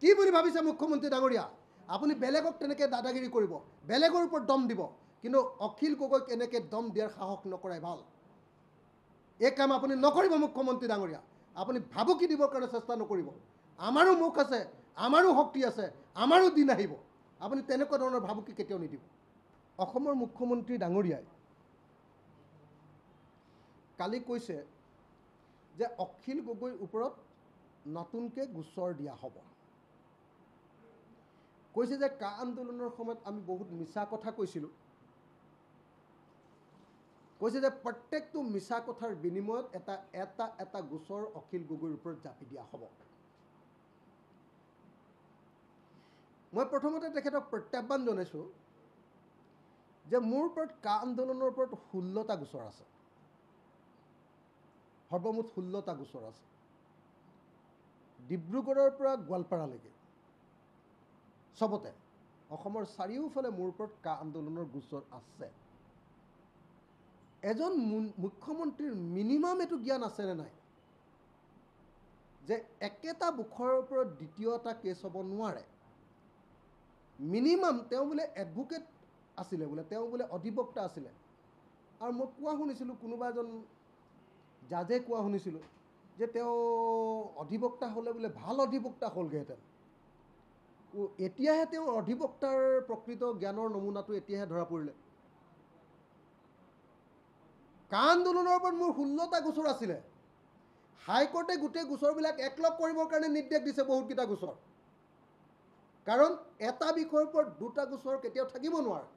কি বুলি ভাবিছে মুখ্যমন্ত্ৰী ডাঙৰীয়া? আপুনি বেলেগক তেনেকৈ দাদাগিৰি কৰিব, বেলেগৰ ওপৰত দম দিব, কিন্তু অখিল গগৈক এনেকৈ দম দিয়াৰ সাহস নকৰাই ভাল। এই কাম আপুনি নকৰিব মুখ্যমন্ত্ৰী ডাঙৰীয়া। আপুনি ভাবুকি দিবৰ কাৰণে চেষ্টা নকৰিব। আমাৰো মুখ আছে, আমাৰো শক্তি আছে, আমাৰো দিন আহিব। আপুনি তেনেকুৱা ধৰণৰ ভাবুকি কেতিয়াও নিদিব। অসমৰ মুখ্যমন্ত্ৰী ডাঙৰীয়াই কালি কৈছে যে অখিল গগৈৰ ওপৰত নতুনকৈ গোচৰ দিয়া হ'ব। কৈছে যে কা আন্দোলনৰ সময়ত আমি বহুত মিছা কথা কৈছিলোঁ। কৈছে যে প্ৰত্যেকটো মিছা কথাৰ বিনিময়ত এটা গোচৰ অখিল গগৈৰ ওপৰত জাপি দিয়া হ'ব। মই প্ৰথমতে তেখেতক প্ৰত্যাহ্বান জনাইছোঁ যে মোৰ ওপৰত কা আন্দোলনৰ ওপৰত 16টা গোচৰ আছে, সৰ্বমুঠ 16টা গোচৰ আছে। ডিব্ৰুগড়ৰ পৰা গোৱালপাৰালৈকে চবতে অসমৰ চাৰিওফালে মোৰ ওপৰত কা আন্দোলনৰ গোচৰ আছে। এজন মুখ্যমন্ত্ৰীৰ মিনিমাম এইটো জ্ঞান আছেনে নাই যে একেটা বুখৰৰ ওপৰত দ্বিতীয় এটা কেছ হ'ব নোৱাৰে। মিনিমাম তেওঁ বোলে এডভোকেট আছিলে, তেওঁ বোলে অধিবক্তা আছিলে। আৰু মই কোৱা শুনিছিলোঁ, কোনোবা এজন জাজে কোৱা শুনিছিলোঁ যে তেওঁ অধিবক্তা হ'লে বোলে ভাল অধিবক্তা হ'লগৈহেঁতেন। এতিয়াহে তেওঁৰ অধিবক্তাৰ প্ৰকৃত জ্ঞানৰ নমুনাটো এতিয়াহে ধৰা পৰিলে। কা আন্দোলনৰ ওপৰত মোৰ 16টা গোচৰ আছিলে। হাইকোৰ্টে গোটেই গোচৰবিলাক একলগ কৰিবৰ কাৰণে নিৰ্দেশ দিছে, বহুতকেইটা গোচৰ। কাৰণ এটা বিষয়ৰ ওপৰত দুটা গোচৰ কেতিয়াও থাকিব নোৱাৰে।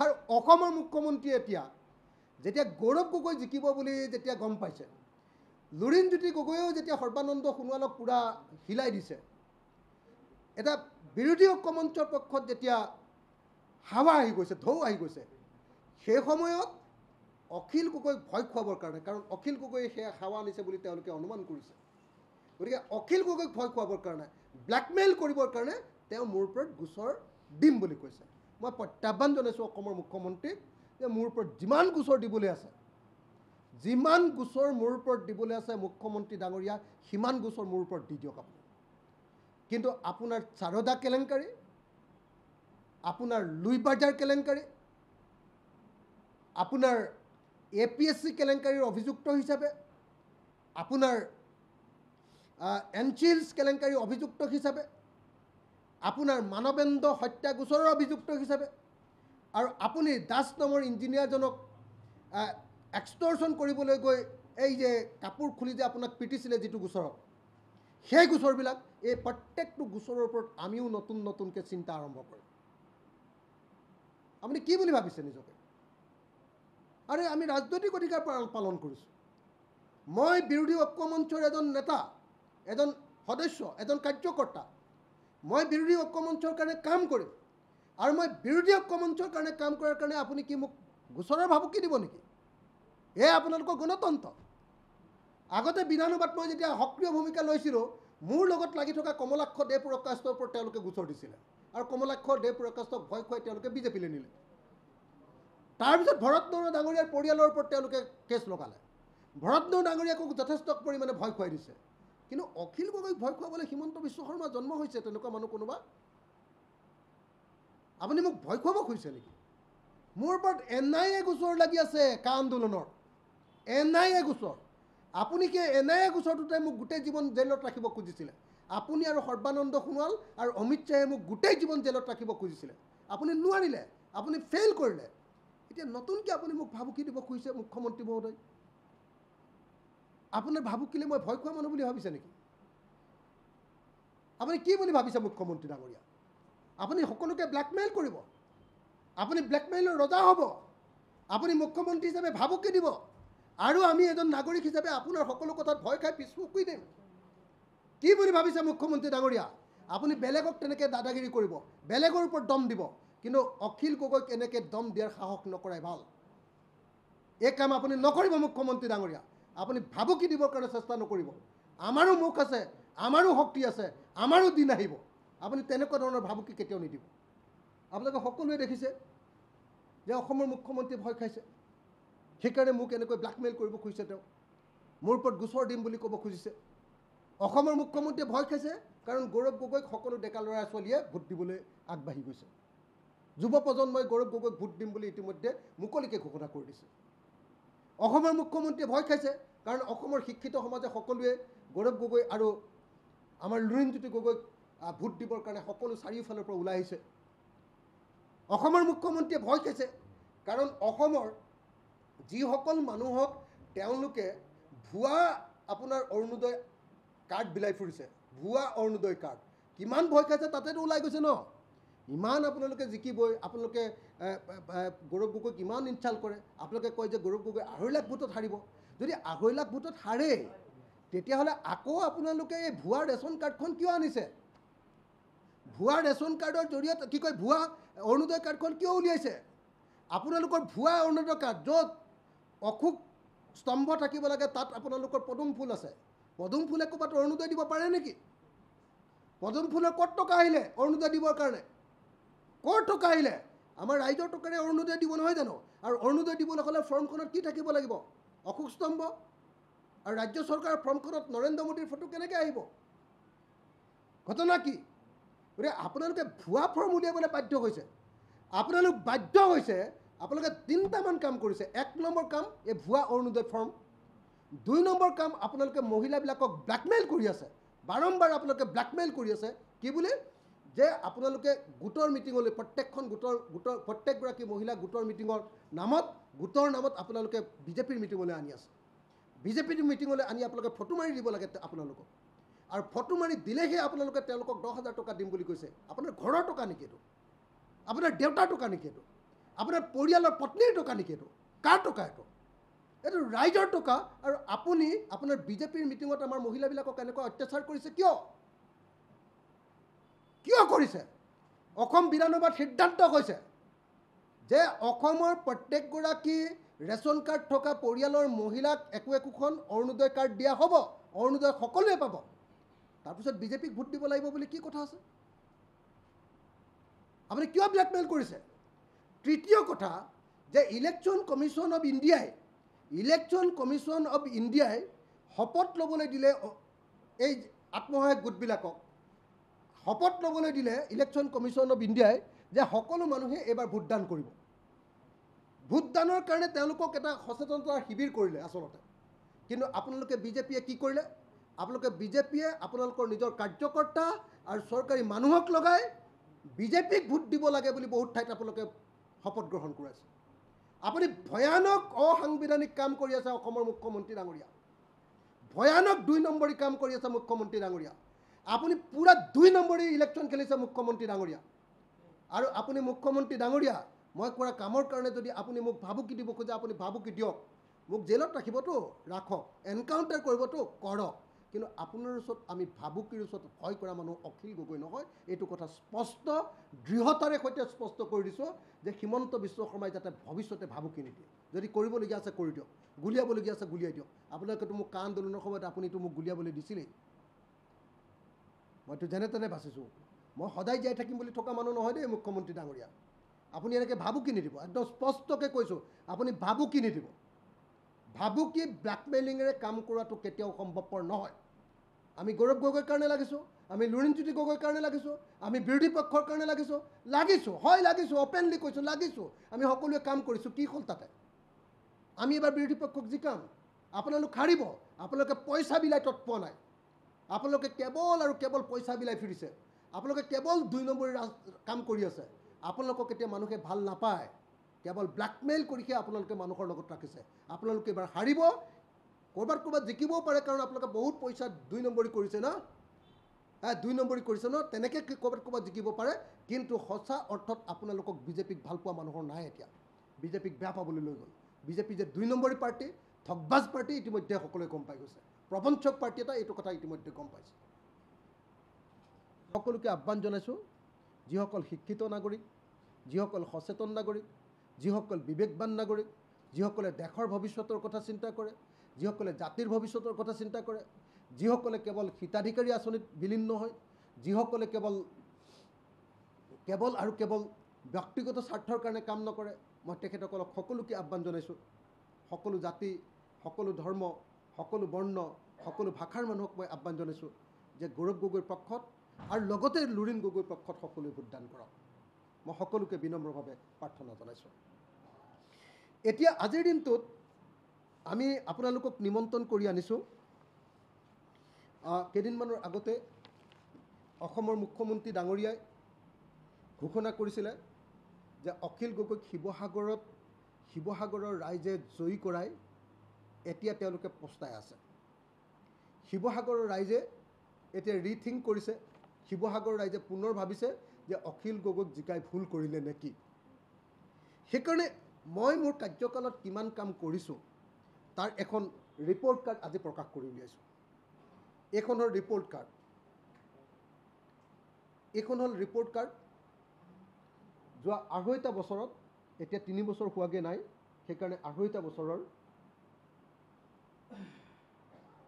আৰু অসমৰ মুখ্যমন্ত্ৰীয়ে এতিয়া যেতিয়া গৌৰৱ গগৈ জিকিব বুলি যেতিয়া গম পাইছে, লুৰিণজ্যোতি গগৈয়েও যেতিয়া সৰ্বানন্দ সোণোৱালক পূৰা হিলাই দিছে, এটা বিৰোধী ঐক্য মঞ্চৰ পক্ষত যেতিয়া হাৱা আহি গৈছে, ঢৌ আহি গৈছে, সেই সময়ত অখিল গগৈক ভয় খুৱাবৰ কাৰণে, কাৰণ অখিল গগৈয়ে সেয়া হাৱা আনিছে বুলি তেওঁলোকে অনুমান কৰিছে, গতিকে অখিল গগৈক ভয় খুৱাবৰ কাৰণে, ব্লেকমেইল কৰিবৰ কাৰণে তেওঁ মোৰ ওপৰত গোচৰ দিম বুলি কৈছে। মই প্ৰত্যাহ্বান জনাইছোঁ অসমৰ মুখ্যমন্ত্ৰীক যে মোৰ ওপৰত যিমান গোচৰ দিবলৈ আছে, যিমান গোচৰ মোৰ ওপৰত দিবলৈ আছে মুখ্যমন্ত্ৰী ডাঙৰীয়া, সিমান গোচৰ মোৰ ওপৰত দি দিয়ক আপুনি। কিন্তু আপোনাৰ চাৰদা কেলেংকাৰী, আপোনাৰ লুইবাজাৰ কেলেংকাৰী, আপোনাৰ APSC কেলেংকাৰীৰ অভিযুক্ত হিচাপে, আপোনাৰ এনচিলছ কেলেংকাৰীৰ অভিযুক্ত হিচাপে, আপোনাৰ মানৱেন্দ্ৰ হত্যা গোচৰৰ অভিযুক্ত হিচাপে, আৰু আপুনি দাস নামৰ ইঞ্জিনিয়াৰজনক এক্সটৰ্চন কৰিবলৈ গৈ এই যে কাপোৰ খুলি যে আপোনাক পিটিছিলে যিটো গোচৰত, সেই গোচৰবিলাক, এই প্ৰত্যেকটো গোচৰৰ ওপৰত আমিও নতুনকৈ চিন্তা আৰম্ভ কৰিম। আপুনি কি বুলি ভাবিছে নিজকে? আৰে আমি ৰাজনৈতিক অধিকাৰ পালন কৰিছোঁ। মই বিৰোধী ঐক্য মঞ্চৰ এজন নেতা, এজন সদস্য, এজন কাৰ্যকৰ্তা। মই বিৰোধী ঐক্য মঞ্চৰ কাৰণে কাম কৰিম, আৰু মই বিৰোধী ঐক্য মঞ্চৰ কাৰণে কাম কৰাৰ কাৰণে আপুনি কি মোক গোচৰৰ ভাবুকি দিব নেকি? এয়া আপোনালোকৰ গণতন্ত্ৰ। আগতে বিধানসভাত মই যেতিয়া সক্ৰিয় ভূমিকা লৈছিলোঁ, মোৰ লগত লাগি থকা কমলাক্ষ দেৱপ্ৰকাশৰ ওপৰত তেওঁলোকে গোচৰ দিছিলে, আৰু কমলাক্ষ দেৱপ্ৰকাশক ভয় খুৱাই তেওঁলোকে বিজেপিলৈ নিলে। তাৰপিছত ভৰতনৰহ ডাঙৰীয়াৰ পৰিয়ালৰ ওপৰত তেওঁলোকে কেছ লগালে। ভৰতনৰহ ডাঙৰীয়াকো যথেষ্ট পৰিমাণে ভয় খুৱাই দিছে। কিন্তু অখিল গগৈক ভয় খুৱাবলৈ হিমন্ত বিশ্ব শৰ্মা জন্ম হৈছে, তেনেকুৱা মানুহ কোনোবা? আপুনি মোক ভয় খুৱাব খুজিছে নেকি? মোৰ ওপৰত NIA গোচৰ লাগি আছে, কা আন্দোলনৰ NIA গোচৰ। আপুনি কি NIA গোচৰটোতে মোক গোটেই জীৱন জেলত ৰাখিব খুজিছিলে? আপুনি আৰু সৰ্বানন্দ সোণোৱাল আৰু অমিত শ্বাহে মোক গোটেই জীৱন জেলত ৰাখিব খুজিছিলে। আপুনি নোৱাৰিলে, আপুনি ফেইল কৰিলে। এতিয়া নতুনকৈ আপুনি মোক ভাবুকি দিব খুজিছে মুখ্যমন্ত্ৰী মহোদয়। আপোনাৰ ভাবুকিলে মই ভয় খোৱা মানুহ বুলি ভাবিছে নেকি? আপুনি কি বুলি ভাবিছে মুখ্যমন্ত্ৰী ডাঙৰীয়া? আপুনি সকলোকে ব্লেকমেইল কৰিব, আপুনি ব্লেকমেইলৰ ৰজা হ'ব, আপুনি মুখ্যমন্ত্ৰী হিচাপে ভাবুকি দিব, আৰু আমি এজন নাগৰিক হিচাপে আপোনাৰ সকলো কথাত ভয় খাই পিছ হুহুকি দিম। কি বুলি ভাবিছে মুখ্যমন্ত্ৰী ডাঙৰীয়া? আপুনি বেলেগক তেনেকৈ দাদাগিৰি কৰিব, বেলেগৰ ওপৰত দম দিব, কিন্তু অখিল গগৈক এনেকৈ দম দিয়াৰ সাহস নকৰাই ভাল। এই কাম আপুনি নকৰিব মুখ্যমন্ত্ৰী ডাঙৰীয়া। আপুনি ভাবুকি দিবৰ কাৰণে চেষ্টা নকৰিব। আমাৰো মুখ আছে, আমাৰো শক্তি আছে, আমাৰো দিন আহিব। আপুনি তেনেকুৱা ধৰণৰ ভাবুকি কেতিয়াও নিদিব। আপোনালোকে সকলোৱে দেখিছে যে অসমৰ মুখ্যমন্ত্ৰীয়ে ভয় খাইছে, সেইকাৰণে মোক এনেকৈ ব্লেকমেইল কৰিব খুজিছে। তেওঁ মোৰ ওপৰত গোচৰ দিম বুলি ক'ব খুজিছে। অসমৰ মুখ্যমন্ত্ৰীয়ে ভয় খাইছে কাৰণ গৌৰৱ গগৈক সকলো ডেকা ল'ৰা ছোৱালীয়ে ভোট দিবলৈ আগবাঢ়ি গৈছে। যুৱ প্ৰজন্মই গৌৰৱ গগৈক ভোট দিম বুলি ইতিমধ্যে মুকলিকৈ ঘোষণা কৰি দিছে। অসমৰ মুখ্যমন্ত্ৰীয়ে ভয় খাইছে, কাৰণ অসমৰ শিক্ষিত সমাজে সকলোৱে গৌৰৱ গগৈ আৰু আমাৰ লুৰিণজ্যোতি গগৈক ভোট দিবৰ কাৰণে সকলো চাৰিওফালৰ পৰা ওলাই আহিছে। অসমৰ মুখ্যমন্ত্ৰীয়ে ভয় খাইছে, কাৰণ অসমৰ যিসকল মানুহক তেওঁলোকে ভুৱা আপোনাৰ অৰুণোদয় কাৰ্ড বিলাই ফুৰিছে, ভুৱা অৰুণোদয় কাৰ্ড, কিমান ভয় খাইছে তাতেতো ওলাই গৈছে ন। ইমান আপোনালোকে জিকিবই, আপোনালোকে গৌৰৱ গগৈক ইমান ইনচাল্ট কৰে, আপোনালোকে কয় যে গৌৰৱ গগৈ 2.5 লাখ ভোটত হাৰিব। যদি 2.5 লাখ ভোটত হাৰে, তেতিয়াহ'লে আকৌ আপোনালোকে এই ভুৱা ৰেচন কাৰ্ডখন কিয় আনিছে? ভুৱা ৰেচন কাৰ্ডৰ জৰিয়তে কি কয়, ভুৱা অৰুণোদয় কাৰ্ডখন কিয় উলিয়াইছে? আপোনালোকৰ ভুৱা অৰুণোদয় কাৰ্ড, য'ত অশোক স্তম্ভ থাকিব লাগে, তাত আপোনালোকৰ পদুম ফুল আছে। পদুম ফুলে ক'ৰবাত অৰুণোদয় দিব পাৰে নেকি? পদুম ফুলৰ ক'ত টকা আহিলে অৰুণোদয় দিবৰ কাৰণে? ক'ৰ টকা আহিলে? আমাৰ ৰাইজৰ টকাৰে অৰুণোদয় দিব নহয় জানো? আৰু অৰুণোদয় দিবলৈ হ'লে ফৰ্মখনত কি থাকিব লাগিব? অশোক স্তম্ভ। আৰু ৰাজ্য চৰকাৰৰ ফৰ্মখনত নৰেন্দ্ৰ মোদীৰ ফটো কেনেকৈ আহিব? ঘটনা কি? গতিকে আপোনালোকে ভুৱা ফৰ্ম উলিয়াবলৈ বাধ্য হৈছে। আপোনালোক বাধ্য হৈছে, আপোনালোকে 3টামান কাম কৰিছে। 1 নম্বৰ কাম, এই ভুৱা অৰুণোদয় ফৰ্ম। 2 নম্বৰ কাম, আপোনালোকে মহিলাবিলাকক ব্লেকমেইল কৰি আছে। বাৰম্বাৰ আপোনালোকে ব্লেকমেইল কৰি আছে। কি বুলি? যে আপোনালোকে গোটৰ মিটিঙলৈ, প্ৰত্যেকখন প্ৰত্যেকগৰাকী মহিলা গোটৰ মিটিঙৰ নামত আপোনালোকে বিজেপিৰ মিটিঙলৈ আনি আছে। বিজেপিৰ মিটিঙলৈ আনি আপোনালোকে ফটো মাৰি দিব লাগে আপোনালোকক। আৰু ফটো মাৰি দিলেহে আপোনালোকে তেওঁলোকক 10,000 টকা দিম বুলি কৈছে। আপোনাৰ ঘৰৰ টকা নেকি এইটো? আপোনাৰ দেউতাৰ টকা নেকি এইটো? আপোনাৰ পৰিয়ালৰ পত্নীৰ টকা নেকি এইটো? কাৰ টকা এইটো? এইটো ৰাইজৰ টকা। আৰু আপুনি আপোনাৰ বিজেপিৰ মিটিঙত আমাৰ মহিলাবিলাকক এনেকুৱা অত্যাচাৰ কৰিছে কিয়? কিয় কৰিছে? অসম বিধানসভাত সিদ্ধান্ত হৈছে যে অসমৰ প্ৰত্যেকগৰাকী ৰেচন কাৰ্ড থকা পৰিয়ালৰ মহিলাক একোখন অৰুণোদয় কাৰ্ড দিয়া হ'ব। অৰুণোদয় সকলোৱে পাব। তাৰপিছত বিজেপিক ভোট দিব লাগিব বুলি কি কথা আছে? আপুনি কিয় ব্লেকমেইল কৰিছে? তৃতীয় কথা, যে ইলেকশ্যন কমিশ্যন অফ ইণ্ডিয়াই শপত ল'বলৈ দিলে এই আত্মসহায়ক গোটবিলাকক, শপত ল'বলৈ দিলে ইলেকশ্যন কমিশ্যন অফ ইণ্ডিয়াই যে সকলো মানুহে এইবাৰ ভোটদান কৰিব। ভোটদানৰ কাৰণে তেওঁলোকক এটা সচেতনতাৰ শিবিৰ কৰিলে আচলতে। কিন্তু আপোনালোকে বিজেপিয়ে কি কৰিলে? বিজেপিয়ে আপোনালোকৰ নিজৰ কাৰ্যকৰ্তা আৰু চৰকাৰী মানুহক লগাই বিজেপিক ভোট দিব লাগে বুলি বহুত ঠাইত আপোনালোকে শপত গ্ৰহণ কৰাইছে। আপুনি ভয়ানক অসাংবিধানিক কাম কৰি আছে অসমৰ মুখ্যমন্ত্ৰী ডাঙৰীয়া। ভয়ানক 2 নম্বৰী কাম কৰি আছে মুখ্যমন্ত্ৰী ডাঙৰীয়া। আপুনি পুৰা 2 নম্বৰী ইলেকশ্যন খেলিছে মুখ্যমন্ত্ৰী ডাঙৰীয়া। আৰু আপুনি মুখ্যমন্ত্ৰী ডাঙৰীয়া, মই কৰা কামৰ কাৰণে যদি আপুনি মোক ভাবুকি দিব খোজে, আপুনি ভাবুকি দিয়ক। মোক জেলত ৰাখিবতো ৰাখক, এনকাউণ্টাৰ কৰিবতো কৰক। কিন্তু আপোনাৰ ওচৰত আমি ভাবুকিৰ ওচৰত ভয় কৰা মানুহ অখিল গগৈ নহয়। এইটো কথা স্পষ্ট দৃঢ়তাৰে সৈতে স্পষ্ট কৰি দিছোঁ যে হিমন্ত বিশ্ব শৰ্মাই যাতে ভৱিষ্যতে ভাবুকি নিদিয়ে। যদি কৰিবলগীয়া আছে কৰি দিয়ক, গুলিয়াবলগীয়া আছে গুলিয়াই দিয়ক। আপোনালোকেতো মোক কা আন্দোলনৰ সময়ত আপুনিতো মোক গুলিয়াবলৈ দিছিলেই। মইতো যেনে তেনে বাচিছোঁ। মই সদায় জীয়াই থাকিম বুলি থকা মানুহ নহয় দেই মুখ্যমন্ত্ৰী ডাঙৰীয়া। আপুনি এনেকৈ ভাবুকি নিদিব, একদম স্পষ্টকৈ কৈছোঁ, আপুনি ভাবুকি নিদিব। ভাবুকি ব্লেকমেইলিঙেৰে কাম কৰাটো কেতিয়াও সম্ভৱপৰ নহয়। আমি গৌৰৱ গগৈৰ কাৰণে লাগিছোঁ, আমি লুৰিণজ্যোতি গগৈৰ কাৰণে লাগিছোঁ, আমি বিৰোধী পক্ষৰ কাৰণে লাগিছোঁ, হয় লাগিছোঁ, অপেনলি কৈছোঁ লাগিছোঁ। আমি সকলোৱে কাম কৰিছোঁ, কি হ'ল তাতে? আমি এবাৰ বিৰোধী পক্ষক জিকাম, আপোনালোক হাৰিব। আপোনালোকে পইচা বিলাই তৎ পোৱা নাই। আপোনালোকে কেৱল আৰু কেৱল পইচা বিলাই ফুৰিছে। আপোনালোকে কেৱল 2 নম্বৰী কাম কৰি আছে। আপোনালোকক এতিয়া মানুহে ভাল নাপায়। কেৱল ব্লেকমেইল কৰিহে আপোনালোকে মানুহৰ লগত ৰাখিছে। আপোনালোকে এবাৰ হাৰিব, ক'ৰবাত জিকিবও পাৰে, কাৰণ আপোনালোকে বহুত পইচা 2 নম্বৰী কৰিছে না, 2 নম্বৰী কৰিছে ন, তেনেকৈ ক'ৰবাত জিকিব পাৰে। কিন্তু সঁচা অৰ্থত আপোনালোকক বিজেপিক ভাল পোৱা মানুহৰ নাই এতিয়া। বিজেপিক বেয়া পাবলৈ লৈ গ'ল। বিজেপি যে 2 নম্বৰী পাৰ্টি, ঠগবাজ পাৰ্টি, ইতিমধ্যে সকলোৱে গম পাই গৈছে। প্ৰবঞ্চক পাৰ্টি এটা, এইটো কথা ইতিমধ্যে গম পাইছে। সকলোকে আহ্বান জনাইছোঁ, যিসকল শিক্ষিত নাগৰিক, যিসকল সচেতন নাগৰিক, যিসকল বিবেকবান নাগৰিক, যিসকলে দেশৰ ভৱিষ্যতৰ কথা চিন্তা কৰে, যিসকলে জাতিৰ ভৱিষ্যতৰ কথা চিন্তা কৰে, যিসকলে কেৱল হিতাধিকাৰী আঁচনিত বিলীন নহয়, যিসকলে কেৱল ব্যক্তিগত স্বাৰ্থৰ কাৰণে কাম নকৰে, মই তেখেতসকলক সকলোকে আহ্বান জনাইছোঁ। সকলো জাতি, সকলো ধৰ্ম, সকলো বৰ্ণ, সকলো ভাষাৰ মানুহক মই আহ্বান জনাইছোঁ যে গৌৰৱ গগৈৰ পক্ষত আৰু লগতে লুৰিণ গগৈ পক্ষত সকলোৱে ভোটদান কৰক মই সকলোকে বিনম্ৰভাৱে প্ৰাৰ্থনা জনাইছোঁ এতিয়া আজিৰ দিনটোত আমি আপোনালোকক নিমন্ত্ৰণ কৰি আনিছোঁ কেইদিনমানৰ আগতে অসমৰ মুখ্যমন্ত্ৰী ডাঙৰীয়াই ঘোষণা কৰিছিলে যে অখিল গগৈক শিৱসাগৰৰ ৰাইজে জয়ী কৰাই এতিয়া তেওঁলোকে পস্তাই আছে শিৱসাগৰৰ ৰাইজে এতিয়া ৰিথিংক কৰিছে শিৱসাগৰৰ ৰাইজে পুনৰ ভাবিছে যে অখিল গগৈক জিকাই ভুল কৰিলে নেকি সেইকাৰণে মই মোৰ কাৰ্যকালত কিমান কাম কৰিছোঁ তাৰ এখন ৰিপৰ্ট কাৰ্ড আজি প্ৰকাশ কৰি উলিয়াইছোঁ এইখন হ'ল ৰিপৰ্ট কাৰ্ড এইখন হ'ল ৰিপৰ্ট কাৰ্ড যোৱা ২.৫ বছৰত এতিয়া ৩ বছৰ হোৱাগৈ নাই সেইকাৰণে ২.৫ বছৰৰ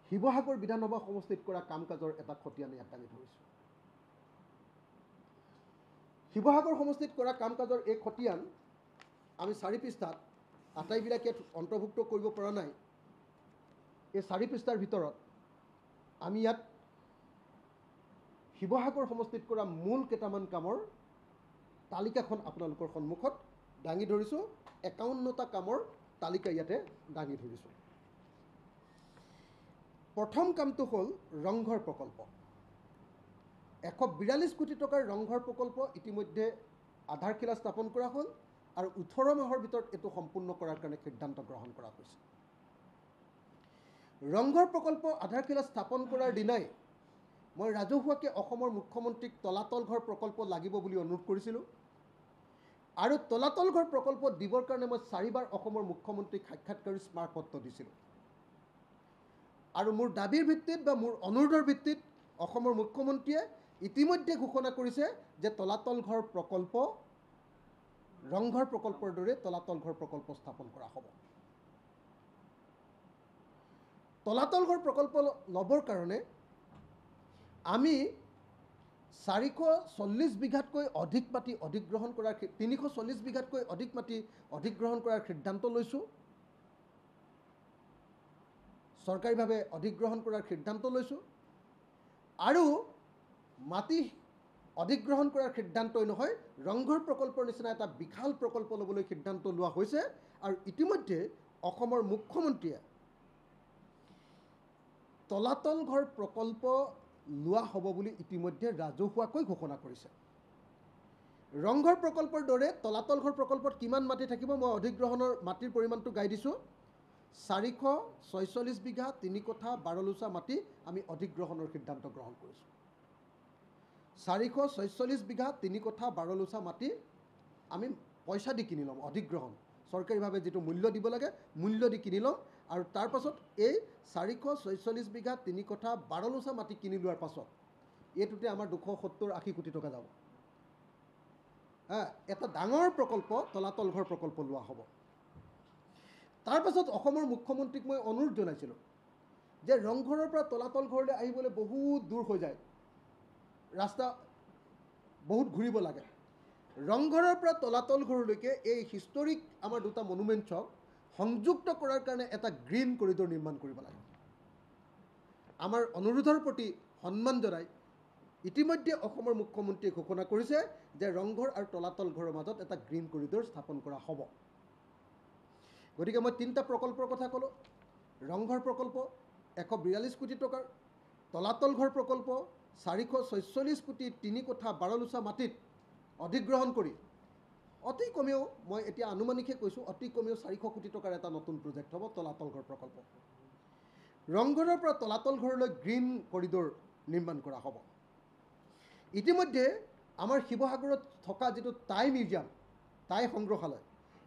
শিৱসাগৰ বিধানসভা সমষ্টিত কৰা কাম কাজৰ এটা খতিয়ান ইয়াত দাঙি ধৰিছোঁ শিৱসাগৰ সমষ্টিত কৰা কাম কাজৰ এই খতিয়ান আমি ৪ পৃষ্ঠাত আটাইবিলাকে অন্তৰ্ভুক্ত কৰিব পৰা নাই এই ৪ পৃষ্ঠাৰ ভিতৰত আমি ইয়াত শিৱসাগৰ সমষ্টিত কৰা মূল কেইটামান কামৰ তালিকাখন আপোনালোকৰ সন্মুখত দাঙি ধৰিছোঁ ৫১টা কামৰ তালিকা ইয়াতে দাঙি ধৰিছোঁ প্ৰথম কামটো হ'ল ৰংঘৰ প্ৰকল্প ১৪২ কোটি টকাৰ ৰংঘৰ প্ৰকল্প ইতিমধ্যে আধাৰশিলা স্থাপন কৰা হ'ল আৰু ১৮ মাহৰ ভিতৰত এইটো সম্পূৰ্ণ কৰাৰ কাৰণে সিদ্ধান্ত গ্ৰহণ কৰা হৈছে ৰংঘৰ প্ৰকল্প আধাৰশিলা স্থাপন কৰাৰ দিনাই মই ৰাজহুৱাকৈ অসমৰ মুখ্যমন্ত্ৰীক তলাতল ঘৰ প্ৰকল্প লাগিব বুলি অনুৰোধ কৰিছিলোঁ আৰু তলাতল ঘৰ প্ৰকল্প দিবৰ কাৰণে মই ৪বাৰ অসমৰ মুখ্যমন্ত্ৰীক সাক্ষাৎকাৰী স্মাৰকপত্ৰ দিছিলোঁ আৰু মোৰ দাবীৰ ভিত্তিত বা মোৰ অনুৰোধৰ ভিত্তিত অসমৰ মুখ্যমন্ত্ৰীয়ে ইতিমধ্যে ঘোষণা কৰিছে যে তলাতল ঘৰ প্ৰকল্প ৰংঘৰ প্ৰকল্পৰ দৰে তলাতল ঘৰ প্ৰকল্প স্থাপন কৰা হ'ব তলাতল ঘৰ প্ৰকল্প ল'বৰ কাৰণে আমি ৪৪০ বিঘাতকৈ অধিক মাটি অধিগ্ৰহণ কৰাৰ ৩৪০ বিঘাতকৈ অধিক মাটি অধিগ্ৰহণ কৰাৰ সিদ্ধান্ত লৈছোঁ চৰকাৰীভাৱে অধিগ্ৰহণ কৰাৰ সিদ্ধান্ত লৈছোঁ আৰু মাটি অধিগ্ৰহণ কৰাৰ সিদ্ধান্তই নহয় ৰংঘৰ প্ৰকল্পৰ নিচিনা এটা বিশাল প্ৰকল্প ল'বলৈ সিদ্ধান্ত লোৱা হৈছে আৰু ইতিমধ্যে অসমৰ মুখ্যমন্ত্ৰীয়ে তলাতল ঘৰ প্ৰকল্প লোৱা হ'ব বুলি ইতিমধ্যে ৰাজহুৱাকৈ ঘোষণা কৰিছে ৰংঘৰ প্ৰকল্পৰ দৰে তলাতল ঘৰ প্ৰকল্পত কিমান মাটি থাকিব মই অধিগ্ৰহণৰ মাটিৰ পৰিমাণটো গাই দিছোঁ ৪৪৬ বিঘা ৩ কঠা ১২ লোচা মাটি আমি অধিগ্ৰহণৰ সিদ্ধান্ত গ্ৰহণ কৰিছোঁ ৪৪৬ বিঘা ৩ কঠা ১২ লোচা মাটি আমি পইচা দি কিনি ল'ম অধিগ্ৰহণ চৰকাৰীভাৱে যিটো মূল্য দিব লাগে মূল্য দি কিনি ল'ম আৰু তাৰ পাছত এই ৪৪৬ বিঘা ৩ কঠা ১২ লোচা মাটি কিনি লোৱাৰ পাছত এইটোতে আমাৰ ২৭০-৮০ কোটি টকা যাব এটা ডাঙৰ প্ৰকল্প তলাতল ঘৰ প্ৰকল্প লোৱা হ'ব তাৰ পাছত অসমৰ মুখ্যমন্ত্ৰীক মই অনুৰোধ জনাইছিলোঁ যে ৰংঘৰৰ পৰা তলাতল ঘৰলৈ আহিবলৈ বহুত দূৰ হৈ যায় ৰাস্তা বহুত ঘূৰিব লাগে ৰংঘৰৰ পৰা তলাতল ঘৰলৈকে এই হিষ্টৰিক আমাৰ দুটা মনুমেণ্টছক সংযুক্ত কৰাৰ কাৰণে এটা গ্ৰীণ কৰিডৰ নিৰ্মাণ কৰিব লাগে আমাৰ অনুৰোধৰ প্ৰতি সন্মান জনাই ইতিমধ্যে অসমৰ মুখ্যমন্ত্ৰীয়ে ঘোষণা কৰিছে যে ৰংঘৰ আৰু তলাতল ঘৰৰ মাজত এটা গ্ৰীণ কৰিডৰ স্থাপন কৰা হ'ব গতিকে মই ৩টা প্ৰকল্পৰ কথা ক'লোঁ ৰংঘৰ প্ৰকল্প ১৪২ কোটি টকাৰ তলাতল ঘৰ প্ৰকল্প ৪৪৬ কোটি ৩ কঠা ১২ লোচা মাটিত অধিগ্ৰহণ কৰি অতি কমেও মই এতিয়া আনুমানিকহে কৈছোঁ অতি কমেও ৪০০ কোটি টকাৰ এটা নতুন প্ৰজেক্ট হ'ব তলাতল ঘৰ প্ৰকল্প ৰংঘৰৰ পৰা তলাতল ঘৰলৈ গ্ৰীণ কৰিডৰ নিৰ্মাণ কৰা হ'ব ইতিমধ্যে আমাৰ শিৱসাগৰত থকা যিটো টাই মিউজিয়াম টাই সংগ্ৰহালয়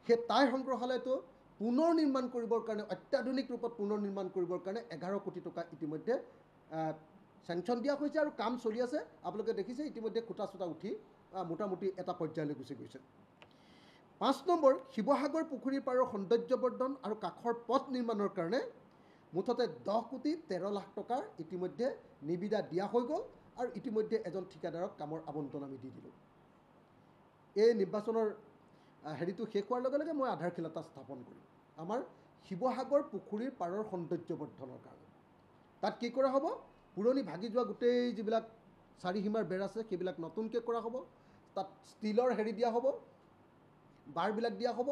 সেই টাই সংগ্ৰহালয়টো পুনৰ নিৰ্মাণ কৰিবৰ কাৰণে অত্যাধুনিক ৰূপত পুনৰ নিৰ্মাণ কৰিবৰ কাৰণে ১১ কোটি টকা ইতিমধ্যে চেংচন দিয়া হৈছে আৰু কাম চলি আছে আপোনালোকে দেখিছে ইতিমধ্যে খুঁটা চুটা উঠি মোটামুটি এটা পৰ্যায়লৈ গুচি গৈছে ৫ নম্বৰ শিৱসাগৰ পুখুৰীৰ পাৰৰ সৌন্দৰ্যবৰ্ধন আৰু কাষৰ পথ নিৰ্মাণৰ কাৰণে মুঠতে ১০ কোটি ১৩ লাখ টকাৰ ইতিমধ্যে নিবিদা দিয়া হৈ গ'ল আৰু ইতিমধ্যে এজন ঠিকাদাৰক কামৰ আবণ্টন আমি দি দিলোঁ এই নিৰ্বাচনৰ হেৰিটো শেষ হোৱাৰ লগে লগে মই আধাৰশিলা এটা স্থাপন কৰিম আমাৰ শিৱসাগৰ পুখুৰীৰ পাৰৰ সৌন্দৰ্যবৰ্ধনৰ কাৰণে তাত কি কৰা হ'ব পুৰণি ভাগি যোৱা গোটেই যিবিলাক চাৰিসীমাৰ বেৰ আছে সেইবিলাক নতুনকৈ কৰা হ'ব, তাত ষ্টীলৰ হেৰি দিয়া হ'ব, বাৰবিলাক দিয়া হ'ব।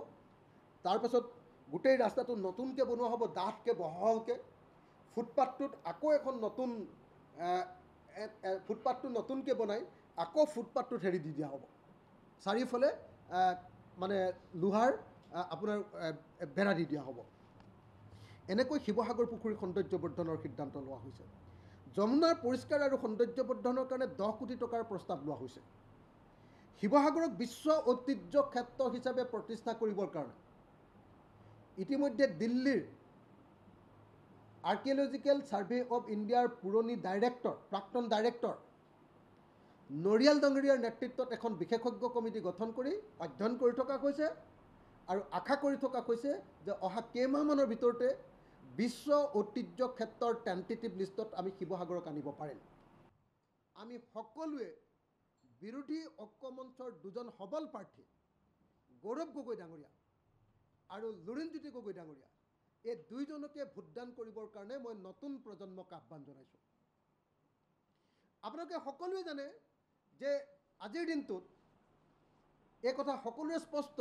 তাৰপাছত গোটেই ৰাস্তাটো নতুনকৈ বনোৱা হ'ব, ডাঠকৈ বহলকৈ। ফুটপাথটোত আকৌ এখন নতুন ফুটপাথটো নতুনকৈ বনাই আকৌ ফুটপাথটোত হেৰি দি দিয়া হ'ব, চাৰিওফালে মানে লোহাৰ আপোনাৰ বেৰা দি দিয়া হ'ব। এনেকৈ শিৱসাগৰ পুখুৰীৰ সৌন্দৰ্যবৰ্ধনৰ সিদ্ধান্ত লোৱা হৈছে। যমুনাৰ পৰিষ্কাৰ আৰু সৌন্দৰ্যবৰ্ধনৰ কাৰণে 10 কোটি টকাৰ প্ৰস্তাৱ লোৱা হৈছে। শিৱসাগৰক বিশ্ব ঐতিহ্য ক্ষেত্ৰ হিচাপে প্ৰতিষ্ঠা কৰিবৰ কাৰণে ইতিমধ্যে দিল্লীৰ আৰ্কিঅলজিকেল ছাৰ্ভে অফ ইণ্ডিয়াৰ পুৰণি ডাইৰেক্টৰ, প্ৰাক্তন ডাইৰেক্টৰ নৰিয়াল ডাঙৰীয়াৰ নেতৃত্বত এখন বিশেষজ্ঞ কমিটি গঠন কৰি অধ্যয়ন কৰি থকা হৈছে আৰু আশা কৰি থকা হৈছে যে অহা কেইমাহমানৰ ভিতৰতে বিশ্ব ঐতিহ্য ক্ষেত্ৰৰ টেণ্টেটিভ লিষ্টত আমি শিৱসাগৰক আনিব পাৰিম। আমি সকলোৱে বিৰোধী ঐক্য মঞ্চৰ দুজন সবল প্ৰাৰ্থী গৌৰৱ গগৈ ডাঙৰীয়া আৰু লুৰিণজ্যোতি গগৈ ডাঙৰীয়া, এই দুইজনকে ভোটদান কৰিবৰ কাৰণে মই নতুন প্ৰজন্মক আহ্বান জনাইছোঁ। আপোনালোকে সকলোৱে জানে যে আজিৰ দিনটোত এই কথা সকলোৰে স্পষ্ট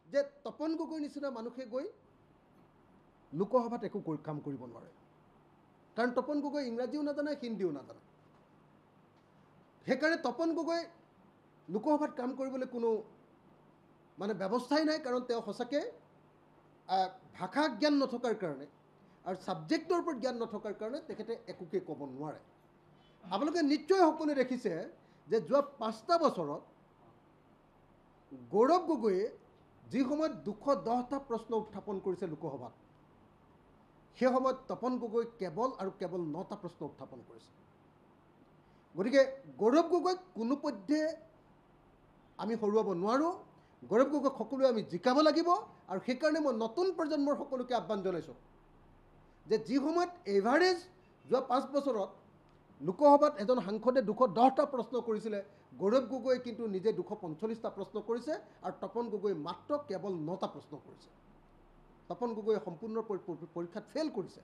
যে তপন গগৈৰ নিচিনা মানুহে গৈ লোকসভাত একো কাম কৰিব নোৱাৰে, কাৰণ তপন গগৈ ইংৰাজীও নাজানে, হিন্দীও নাজানে। সেইকাৰণে তপন গগৈ লোকসভাত কাম কৰিবলৈ কোনো মানে ব্যৱস্থাই নাই, কাৰণ তেওঁ সঁচাকৈ ভাষা জ্ঞান নথকাৰ কাৰণে আৰু ছাবজেক্টৰ ওপৰত জ্ঞান নথকাৰ কাৰণে তেখেতে একোকে ক'ব নোৱাৰে। আপোনালোকে নিশ্চয় সকলোৱে দেখিছে যে যোৱা 5টা বছৰত গৌৰৱ গগৈয়ে যি সময়ত 210টা প্ৰশ্ন উত্থাপন কৰিছে লোকসভাত, সেই সময়ত তপন গগৈ কেৱল আৰু কেৱল 9টা প্ৰশ্ন উত্থাপন কৰিছে। গতিকে গৌৰৱ গগৈক কোনোপধ্যে আমি হৰুৱাব নোৱাৰোঁ। গৌৰৱ গগৈক সকলোৱে আমি জিকাব লাগিব। আৰু সেইকাৰণে মই নতুন প্ৰজন্মৰ সকলোকে আহ্বান জনাইছোঁ যে যি সময়ত এভাৰেজ যোৱা 5 বছৰত লোকসভাত এজন সাংসদে 210টা প্ৰশ্ন কৰিছিলে, গৌৰৱ গগৈয়ে কিন্তু নিজে 245টা প্ৰশ্ন কৰিছে আৰু তপন গগৈ মাত্ৰ কেৱল 9টা প্ৰশ্ন কৰিছে। তপন গগৈয়ে সম্পূৰ্ণ পৰীক্ষাত ফেইল কৰিছে,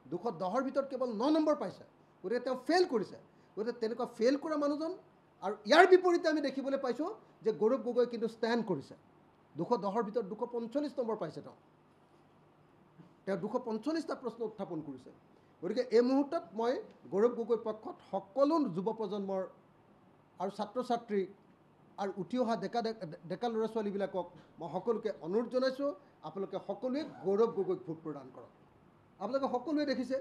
210ৰ ভিতৰত কেৱল 9 নম্বৰ পাইছে, গতিকে তেওঁ ফেইল কৰিছে। গতিকে তেনেকুৱা ফেইল কৰা মানুহজন, আৰু ইয়াৰ বিপৰীতে আমি দেখিবলৈ পাইছোঁ যে গৌৰৱ গগৈ কিন্তু ষ্টেণ্ড কৰিছে, 210ৰ ভিতৰত 245 নম্বৰ পাইছে। তেওঁ 245টা প্ৰশ্ন উত্থাপন কৰিছে। গতিকে এই মুহূৰ্তত মই গৌৰৱ গগৈৰ পক্ষত সকলো যুৱ প্ৰজন্মৰ আৰু ছাত্ৰ ছাত্ৰী আৰু উঠি অহা ডেকা ল'ৰা ছোৱালীবিলাকক মই সকলোকে অনুৰোধ জনাইছোঁ, আপোনালোকে সকলোৱে গৌৰৱ গগৈক ভোট প্ৰদান কৰক। আপোনালোকে সকলোৱে দেখিছে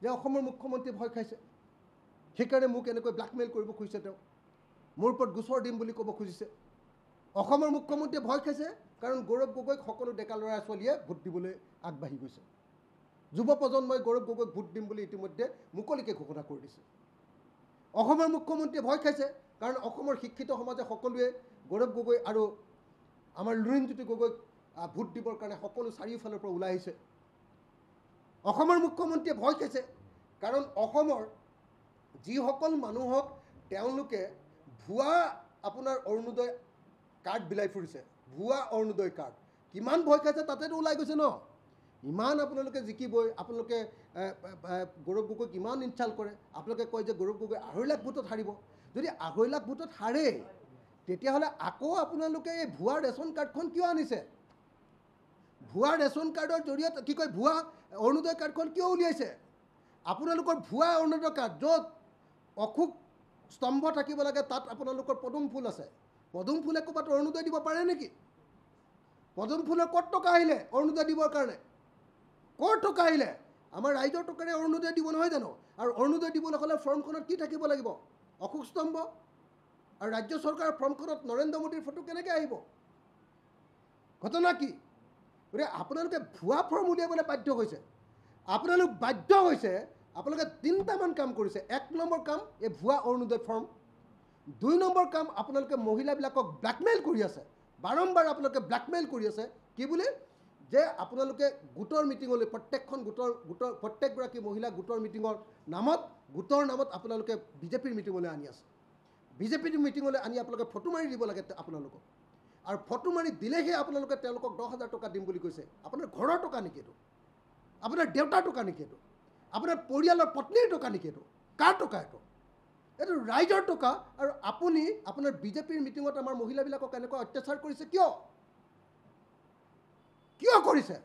যে অসমৰ মুখ্যমন্ত্ৰীয়ে ভয় খাইছে, সেইকাৰণে মোক এনেকৈ ব্লেকমেইল কৰিব খুজিছে, তেওঁ মোৰ ওপৰত গোচৰ দিম বুলি ক'ব খুজিছে। অসমৰ মুখ্যমন্ত্ৰীয়ে ভয় খাইছে কাৰণ গৌৰৱ গগৈক সকলো ডেকা ল'ৰা ছোৱালীয়ে ভোট দিবলৈ আগবাঢ়ি গৈছে। যুৱ প্ৰজন্মই গৌৰৱ গগৈক ভোট দিম বুলি ইতিমধ্যে মুকলিকৈ ঘোষণা কৰি দিছে। অসমৰ মুখ্যমন্ত্ৰীয়ে ভয় খাইছে কাৰণ অসমৰ শিক্ষিত সমাজে সকলোৱে গৌৰৱ গগৈ আৰু আমাৰ লুৰিণজ্যোতি গগৈক ভোট দিবৰ কাৰণে সকলো চাৰিওফালৰ পৰা ওলাই আহিছে। অসমৰ মুখ্যমন্ত্ৰীয়ে ভয় খাইছে কাৰণ অসমৰ যিসকল মানুহক তেওঁলোকে ভুৱা আপোনাৰ অৰুণোদয় কাৰ্ড বিলাই ফুৰিছে, ভুৱা অৰুণোদয় কাৰ্ড, কিমান ভয় খাইছে তাতেতো ওলাই গৈছে ন। ইমান আপোনালোকে জিকিবই, আপোনালোকে গৌৰৱ গগৈক ইমান ইনচাল্ট কৰে, আপোনালোকে কয় যে গৌৰৱ গগৈ 2.5 লাখ ভোটত হাৰিব। যদি 2.5 লাখ ভোটত হাৰে তেতিয়াহ'লে আকৌ আপোনালোকে এই ভুৱা ৰেচন কাৰ্ডখন কিয় আনিছে? ভুৱা ৰেচন কাৰ্ডৰ জৰিয়তে কি কয় ভুৱা অৰুণোদয় কাৰ্ডখন কিয় উলিয়াইছে? আপোনালোকৰ ভুৱা অৰুণোদয় কাৰ্ড য'ত অশোক স্তম্ভ থাকিব লাগে তাত আপোনালোকৰ পদুম ফুল আছে। পদুম ফুলে ক'ৰবাত অৰুণোদয় দিব পাৰে নেকি? পদুম ফুলৰ ক'ত টকা আহিলে অৰুণোদয় দিবৰ কাৰণে? ক'ৰ টকা আহিলে? আমাৰ ৰাইজৰ টকাৰে অৰুণোদয় দিব নহয় জানো? আৰু অৰুণোদয় দিবলৈ হ'লে ফৰ্মখনত কি থাকিব লাগিব? অশোক স্তম্ভ। আৰু ৰাজ্য চৰকাৰৰ ফৰ্মখনত নৰেন্দ্ৰ মোদীৰ ফটো কেনেকৈ আহিব? ঘটনা কি? গতিকে আপোনালোকে ভুৱা ফৰ্ম উলিয়াবলৈ বাধ্য হৈছে। আপোনালোক বাধ্য হৈছে, আপোনালোকে 3টামান কাম কৰিছে। 1 নম্বৰ কাম এই ভুৱা অৰুণোদয় ফৰ্ম। 2 নম্বৰ কাম আপোনালোকে মহিলাবিলাকক ব্লেকমেইল কৰি আছে, বাৰম্বাৰ আপোনালোকে ব্লেকমেইল কৰি আছে। কি বুলি? যে আপোনালোকে গোটৰ মিটিঙলৈ প্ৰত্যেকগৰাকী মহিলা গোটৰ মিটিঙৰ নামত আপোনালোকে বিজেপিৰ মিটিঙলৈ আনি আছে। বিজেপিৰ মিটিঙলৈ আনি আপোনালোকে ফটো মাৰি দিব লাগে আপোনালোকক, আৰু ফটো মাৰি দিলেহে আপোনালোকে তেওঁলোকক 10,000 টকা দিম বুলি কৈছে। আপোনাৰ ঘৰৰ টকা নেকি এইটো? আপোনাৰ দেউতাৰ টকা নেকি এইটো? আপোনাৰ পৰিয়ালৰ পত্নীৰ টকা নেকি এইটো? কাৰ টকা এইটো? এইটো ৰাইজৰ টকা আৰু আপুনি আপোনাৰ বিজেপিৰ মিটিঙত আমাৰ মহিলাবিলাকক এনেকুৱা অত্যাচাৰ কৰিছে কিয় কিয় কৰিছে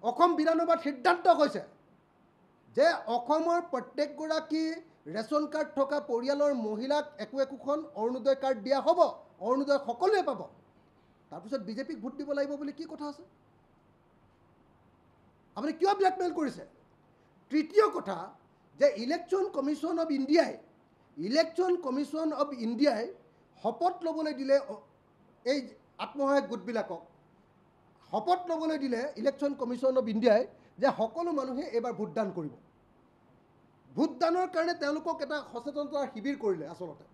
অসম বিধানসভাত সিদ্ধান্ত হৈছে যে অসমৰ প্ৰত্যেকগৰাকী ৰেচন কাৰ্ড থকা পৰিয়ালৰ মহিলাক একোখন অৰুণোদয় কাৰ্ড দিয়া হ'ব অৰুণোদয় সকলোৱে পাব তাৰপিছত বিজেপিক ভোট দিব লাগিব বুলি কি কথা আছে আপুনি কিয় ব্লেকমেইল কৰিছে তৃতীয় কথা যে ইলেকশ্যন কমিশ্যন অফ ইণ্ডিয়াই শপত ল'বলৈ দিলে এই আত্মসহায়ক গোটবিলাকক শপত ল'বলৈ দিলে ইলেকশ্যন কমিশ্যন অফ ইণ্ডিয়াই যে সকলো মানুহে এইবাৰ ভোটদান কৰিব ভোটদানৰ কাৰণে তেওঁলোকক এটা সচেতনতাৰ শিবিৰ কৰিলে আচলতে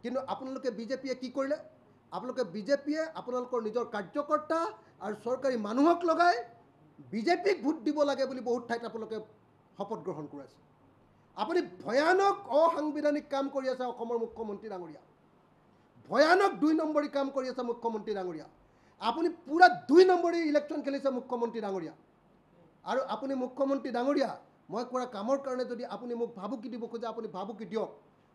কিন্তু আপোনালোকে বিজেপিয়ে কি কৰিলে আপোনালোকে বিজেপিয়ে আপোনালোকৰ নিজৰ কাৰ্যকৰ্তা আৰু চৰকাৰী মানুহক লগাই বিজেপিক ভোট দিব লাগে বুলি বহুত ঠাইত আপোনালোকে শপত গ্ৰহণ কৰাইছে আপুনি ভয়ানক অসাংবিধানিক কাম কৰি আছে অসমৰ মুখ্যমন্ত্ৰী ডাঙৰীয়া ভয়ানক 2 নম্বৰী কাম কৰি আছে মুখ্যমন্ত্ৰী ডাঙৰীয়া আপুনি পুৰা 2 নম্বৰী ইলেকশ্যন খেলিছে মুখ্যমন্ত্ৰী ডাঙৰীয়া আৰু আপুনি মুখ্যমন্ত্ৰী ডাঙৰীয়া মই কৰা কামৰ কাৰণে যদি আপুনি মোক ভাবুকি দিব খোজে আপুনি ভাবুকি দিয়ক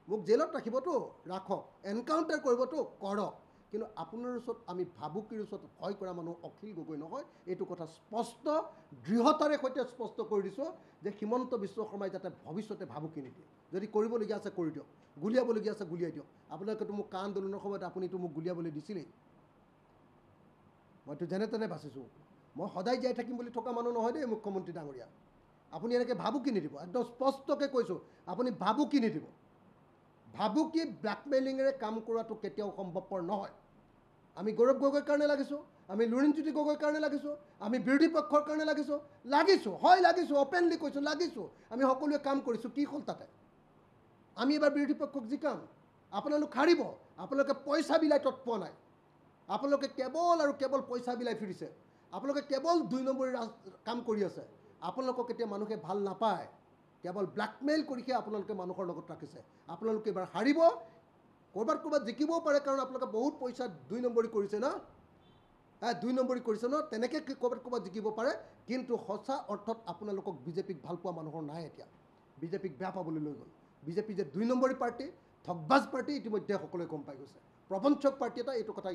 মোক জেলত ৰাখিবতো ৰাখক এনকাউণ্টাৰ কৰিবতো কৰক কিন্তু আপোনাৰ ওচৰত আমি ভাবুকিৰ ওচৰত ভয় কৰা মানুহ অখিল গগৈ নহয় এইটো কথা স্পষ্ট দৃঢ়তাৰে সৈতে স্পষ্ট কৰি দিছোঁ যে হিমন্ত বিশ্ব শৰ্মাই যাতে ভৱিষ্যতে ভাবুকি নিদিয়ে যদি কৰিবলগীয়া আছে কৰি দিয়ক গুলিয়াবলগীয়া আছে গুলিয়াই দিয়ক আপোনালোকেতো মোক কা আন্দোলনৰ সময়ত আপুনিতো মোক গুলিয়াবলৈ দিছিলেই মইতো যেনে তেনে বাচিছোঁ মই সদায় জীয়াই থাকিম বুলি থকা মানুহ নহয় দেই মুখ্যমন্ত্ৰী ডাঙৰীয়া আপুনি এনেকৈ ভাবুকি নিদিব একদম স্পষ্টকৈ কৈছোঁ আপুনি ভাবুকি নিদিব ভাবুকি ব্লেকমেইলিঙেৰে কাম কৰাটো কেতিয়াও সম্ভৱপৰ নহয় আমি গৌৰৱ গগৈৰ কাৰণে লাগিছোঁ আমি লুৰিণজ্যোতি গগৈৰ কাৰণে লাগিছোঁ আমি বিৰোধী পক্ষৰ কাৰণে লাগিছোঁ হয় লাগিছোঁ অপেনলি কৈছোঁ লাগিছোঁ আমি সকলোৱে কাম কৰিছোঁ কি হ'ল তাতে আমি এবাৰ বিৰোধী পক্ষক জিকাম আপোনালোক হাৰিব আপোনালোকে পইচা বিলাই তৎ পোৱা নাই আপোনালোকে কেৱল আৰু কেৱল পইচা বিলাই ফুৰিছে আপোনালোকে কেৱল 2 নম্বৰী কাম কৰি আছে আপোনালোকক এতিয়া মানুহে ভাল নাপায় কেৱল ব্লেকমেইল কৰিহে আপোনালোকে মানুহৰ লগত ৰাখিছে আপোনালোকে এবাৰ হাৰিব ক'ৰবাত জিকিবও পাৰে কাৰণ আপোনালোকে বহুত পইচা 2 নম্বৰী কৰিছে না 2 নম্বৰী কৰিছে ন তেনেকৈ ক'ৰবাত জিকিব পাৰে কিন্তু সঁচা অৰ্থত আপোনালোকক বিজেপিক ভাল পোৱা মানুহৰ নাই এতিয়া বিজেপিক বেয়া পাবলৈ লৈ গ'ল বিজেপি যে 2 নম্বৰী পাৰ্টি ঠগবাজ পাৰ্টি ইতিমধ্যে সকলোৱে গম পাই গৈছে প্ৰবঞ্চক পাৰ্টি এটা এইটো কথা